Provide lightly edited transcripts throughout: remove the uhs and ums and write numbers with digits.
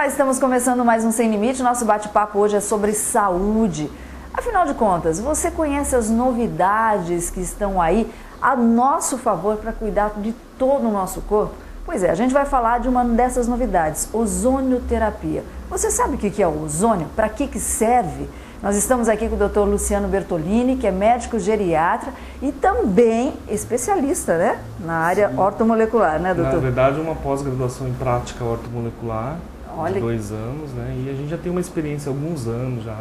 Olá, estamos começando mais um Sem Limite. Nosso bate-papo hoje é sobre saúde. Afinal de contas, você conhece as novidades que estão aí a nosso favor para cuidar de todo o nosso corpo? Pois é, a gente vai falar de uma dessas novidades, ozonioterapia. Você sabe o que é o ozônio? Para que serve? Nós estamos aqui com o Dr. Luciano Bertolini, que é médico geriatra e também especialista, né, na área ortomolecular, né, doutor? Na verdade, uma pós-graduação em prática ortomolecular, de 2 anos, né, e a gente já tem uma experiência há alguns anos já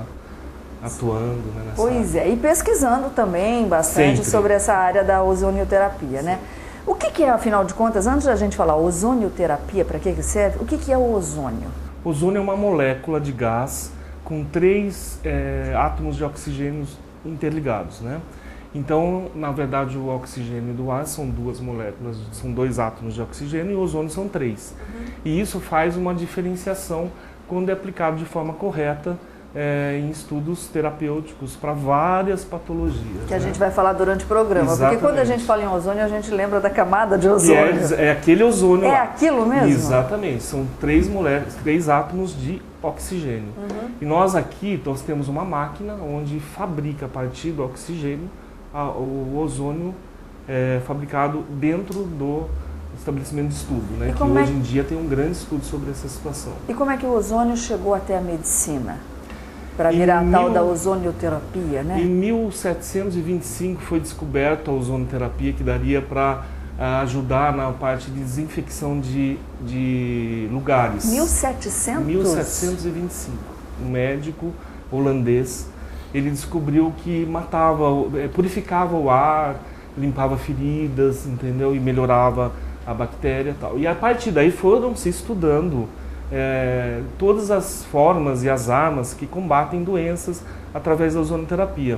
atuando, né, nessa Pois área. é, e pesquisando também bastante Sempre. sobre essa área da ozonioterapia, né? O que é, afinal de contas, antes da gente falar ozonioterapia, para que serve, o que é o ozônio? O ozônio é uma molécula de gás com 3 átomos de oxigênio interligados, né? Então, na verdade, o oxigênio do ar são 2 moléculas, são 2 átomos de oxigênio e o ozônio são 3. E isso faz uma diferenciação quando é aplicado de forma correta em estudos terapêuticos para várias patologias. Que a gente vai falar durante o programa, Exatamente. porque quando a gente fala em ozônio, a gente lembra da camada de ozônio. É aquele ozônio É lá. aquilo mesmo? Exatamente, são 3 moléculas, 3 átomos de oxigênio. E nós aqui, nós temos uma máquina onde fabrica a partir do oxigênio o ozônio fabricado dentro do estabelecimento de estudo, né? Que hoje em dia tem um grande estudo sobre essa situação. E como é que o ozônio chegou até a medicina? Para virar a tal da ozonioterapia, né? Em 1725 foi descoberta a ozonioterapia, que daria para ajudar na parte de desinfecção de lugares. 1700? 1725. Um médico holandês, ele descobriu que purificava o ar, limpava feridas, entendeu? E melhorava a bactéria e tal. E a partir daí foram se estudando todas as formas e as armas que combatem doenças através da ozonioterapia.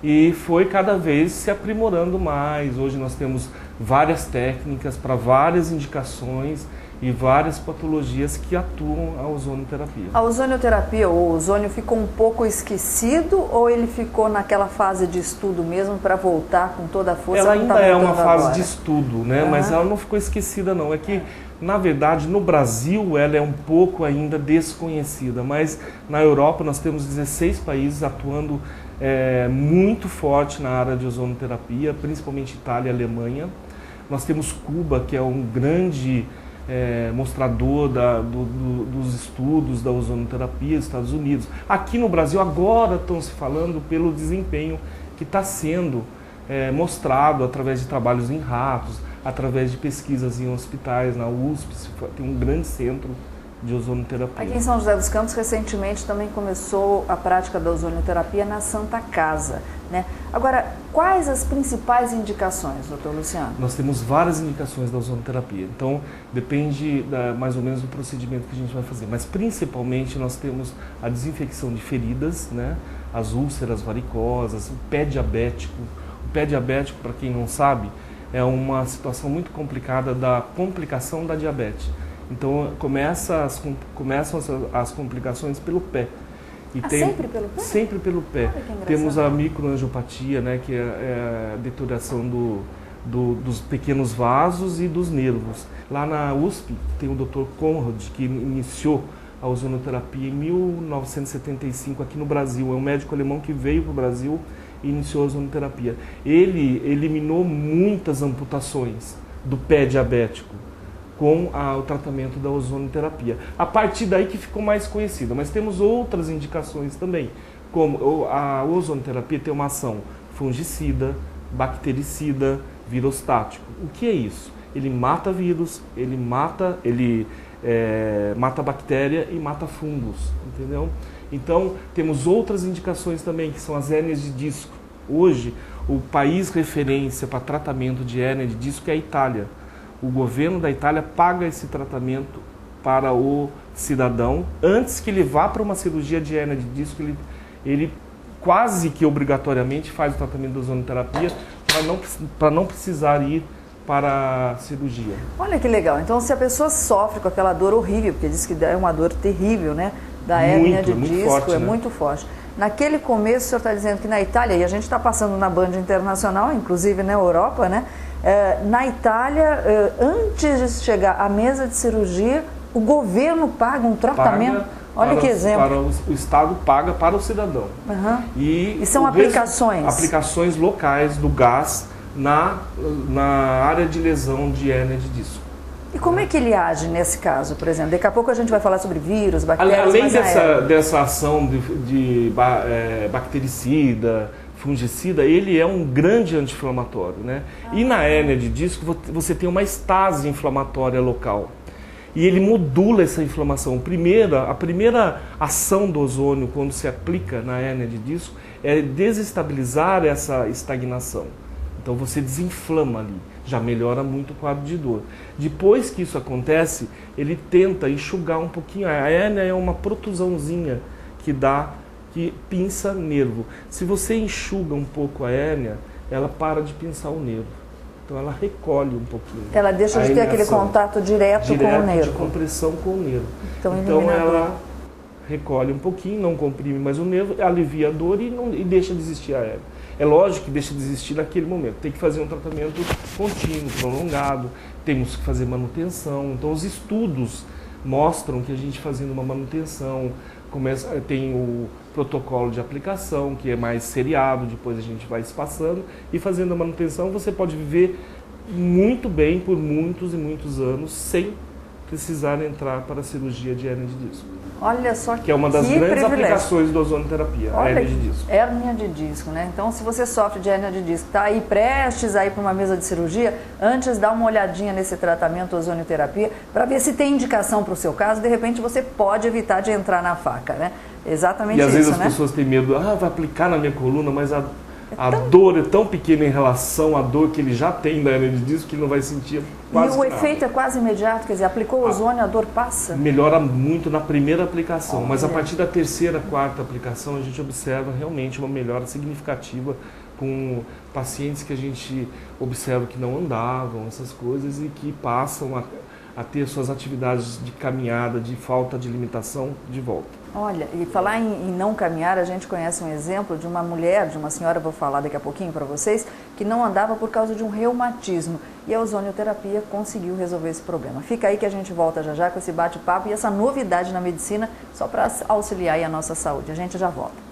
E foi cada vez se aprimorando mais. Hoje nós temos várias técnicas para várias indicações e várias patologias que atuam a ozonioterapia. A ozonioterapia, o ozônio ficou um pouco esquecido ou ele ficou naquela fase de estudo mesmo para voltar com toda a força? Ela ainda é uma fase agora de estudo, né? Mas ela não ficou esquecida não. É que, na verdade, no Brasil ela é um pouco ainda desconhecida, mas na Europa nós temos 16 países atuando muito forte na área de ozonioterapia, principalmente Itália e Alemanha. Nós temos Cuba, que é um grande mostrador dos estudos da ozonioterapia, Estados Unidos. Aqui no Brasil agora estão se falando pelo desempenho que está sendo mostrado através de trabalhos em ratos, através de pesquisas em hospitais, na USP, tem um grande centro de ozonioterapia. Aqui em São José dos Campos, recentemente também começou a prática da ozonioterapia na Santa Casa, né? Agora, quais as principais indicações, doutor Luciano? Nós temos várias indicações da ozonioterapia, então depende mais ou menos do procedimento que a gente vai fazer, mas principalmente nós temos a desinfecção de feridas, né? As úlceras varicosas, o pé diabético. O pé diabético, para quem não sabe, é uma situação muito complicada da complicação da diabetes. Então começam as complicações pelo pé. E sempre pelo pé? Sempre pelo pé. Temos a microangiopatia, né, que é a deterioração dos pequenos vasos e dos nervos. Lá na USP tem o Dr. Conrad, que iniciou a ozonioterapia em 1975 aqui no Brasil. É um médico alemão que veio para o Brasil e iniciou a ozonioterapia. Ele eliminou muitas amputações do pé diabético com o tratamento da ozonioterapia. A partir daí que ficou mais conhecida, mas temos outras indicações também, como a ozonioterapia tem uma ação fungicida, bactericida, virostático. O que é isso? Ele mata vírus, ele mata a bactéria e mata fungos, entendeu? Então, temos outras indicações também, que são as hérnias de disco. Hoje, o país referência para tratamento de hérnia de disco é a Itália. O governo da Itália paga esse tratamento para o cidadão. Antes que ele vá para uma cirurgia de hérnia de disco, ele quase que obrigatoriamente faz o tratamento da ozonioterapia para não precisar ir para a cirurgia. Olha que legal. Então, se a pessoa sofre com aquela dor horrível, porque diz que é uma dor terrível, né? Da hérnia de disco, forte, né? Muito forte. Naquele começo, o senhor está dizendo que na Itália, e a gente está passando na Band Internacional, inclusive na Europa, né? Na Itália, antes de chegar à mesa de cirurgia, O governo paga um tratamento? Olha que exemplo. O Estado paga para o cidadão. Uhum. E são aplicações? Aplicações locais do gás na área de lesão de hérnia de disco. E como é que ele age nesse caso, por exemplo? Daqui a pouco a gente vai falar sobre vírus, bactérias... Além dessa ação de bactericida, fungicida, ele é um grande anti-inflamatório, né? E na hérnia de disco você tem uma estase inflamatória local. E ele modula essa inflamação. A primeira ação do ozônio, quando se aplica na hérnia de disco, é desestabilizar essa estagnação. Então você desinflama ali, já melhora muito o quadro de dor. Depois que isso acontece, ele tenta enxugar um pouquinho. A hérnia é uma protusãozinha que pinça nervo. Se você enxuga um pouco a hérnia, ela para de pinçar o nervo. Então ela recolhe um pouquinho. Ela deixa de ter aquele contato direto com o nervo. De compressão com o nervo. Então ela recolhe um pouquinho, não comprime mais o nervo, alivia a dor e deixa de existir a hérnia. É lógico que deixa de existir naquele momento. Tem que fazer um tratamento contínuo, prolongado, temos que fazer manutenção. Então os estudos mostram que a gente fazendo uma manutenção, tem o protocolo de aplicação, que é mais seriado, depois a gente vai espaçando, e fazendo a manutenção você pode viver muito bem por muitos e muitos anos sem precisar entrar para a cirurgia de hérnia de disco. Olha só que é uma das grandes aplicações da ozonoterapia, a hérnia de disco. Hérnia de disco, né? Então, se você sofre de hérnia de disco, está aí prestes a ir para uma mesa de cirurgia, antes dá uma olhadinha nesse tratamento ozonoterapia para ver se tem indicação para o seu caso. De repente, você pode evitar de entrar na faca, né? Exatamente isso, né? E às vezes as pessoas têm medo, vai aplicar na minha coluna, mas a dor é tão pequena em relação à dor que ele já tem da hérnia de disco que ele não vai sentir quase nada. E o efeito é quase imediato, quer dizer, aplicou o ozônio, a dor passa? Melhora muito na primeira aplicação, mas a partir da terceira, quarta aplicação a gente observa realmente uma melhora significativa com pacientes que a gente observa que não andavam, essas coisas, e que passam a ter suas atividades de caminhada, de falta de alimentação de volta. Olha, e falar em não caminhar, a gente conhece um exemplo de uma mulher, de uma senhora, vou falar daqui a pouquinho para vocês, que não andava por causa de um reumatismo. E a ozonioterapia conseguiu resolver esse problema. Fica aí que a gente volta já com esse bate-papo e essa novidade na medicina, só para auxiliar aí a nossa saúde. A gente já volta.